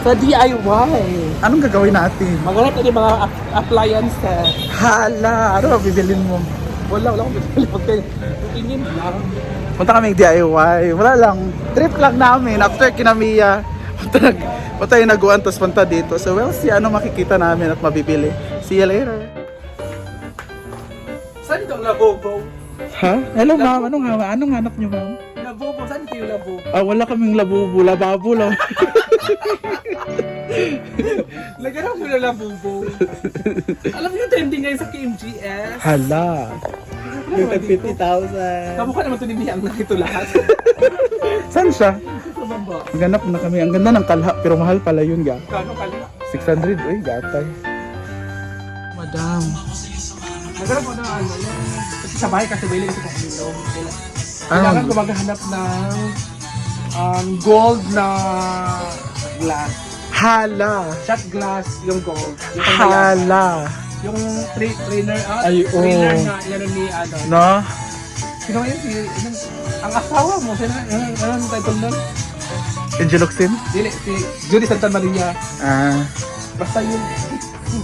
Sa DIY. Anong gagawin natin? Maghanap tayo ng mga appliances. Hala, ano ba bibilin mo? Wala akong bibili. Tingin lang. Punta kaming DIY. Wala lang. Trip lang namin. After Kinamiya, punta yung naguan, tapos punta dito. So we'll see ano makikita namin at mabibili. See you later. Saan itong labobo? Ha? Hello ma'am, anong hanap niyo ma'am? Labobo, saan ito yung labobo? Ah, wala kaming labubo, lababo lang. Naghanap mo na labobo. Alam niyo trending ngayon sa KMGS? Hala. Yung tag 50,000. Kamukha naman ito ni Miyang na ito lahat. Saan siya? Sa baba. Ganap na kami. Ang ganda ng kalha, pero mahal pala yun ga. Kano kala? 600, uy, gatay. Madam. Naghanap mo na ano. Kasi sa bahay kasi bailing kasi kung ano. Ah. Kailangan ko maghanap ng gold na glass. Hala. Shot glass yung gold. Yung pangmayari. Hala. Yung trainer, Ay, trainer oo. na yan ni ano. No? Sino yun? Ang asawa mo, sino? Anong title nun? Angeloxin? Dili, si Judy Santa Maria. Ah. Basta yun.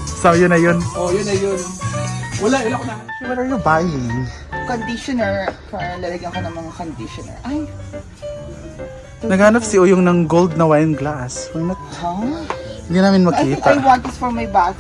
So, yun na yun. Oh, yun na yun. Wala ko na. What are you buying? Conditioner. Para lalagyan ko ng mga conditioner. Ay, Naghanap si Uyong ng gold na wine glass. Why not? huh? Hindi namin I think makita. I want this for my bath.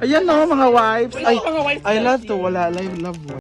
Ayan no, mga wipes. Ay, Mga wipes I love natin. to. Wala, I love wipes.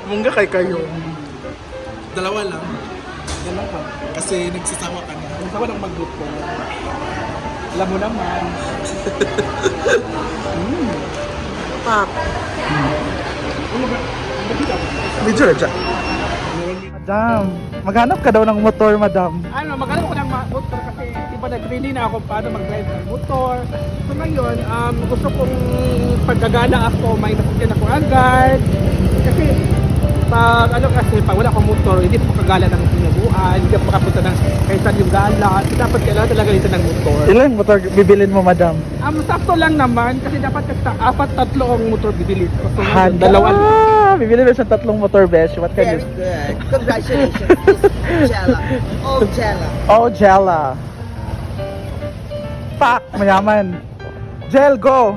Mungga kay kayo. Dalawa lang. Dalawa. Kasi nagsasama ka na. Nasawa ng magluto. Alam mo naman. Pak. Medyo na dyan. Madam, maghanap ka daw ng motor, madam. Ano, maghanap ko ng motor kasi iba nag-training na ako paano mag-drive ng motor. So ngayon, gusto kong paggagala ako, may nasakyan ako agad. Kasi pag wala akong motor, hindi ako makagala ng sinabuan, hindi ako makapunta ng kahit saan yung gala. So dapat kailangan talaga dito ng motor. Ilang motor bibilin mo, madam? Sakto lang naman kasi dapat tatlo ang motor bibili ko. So ngayon, Handa. dalawa lang. Bibili mo siyang tatlong motor, besh. What can Very you... good. Congratulations, Miss Jella. Oh, Jella. Oh, Jella. Pak, mayaman. Jel, go!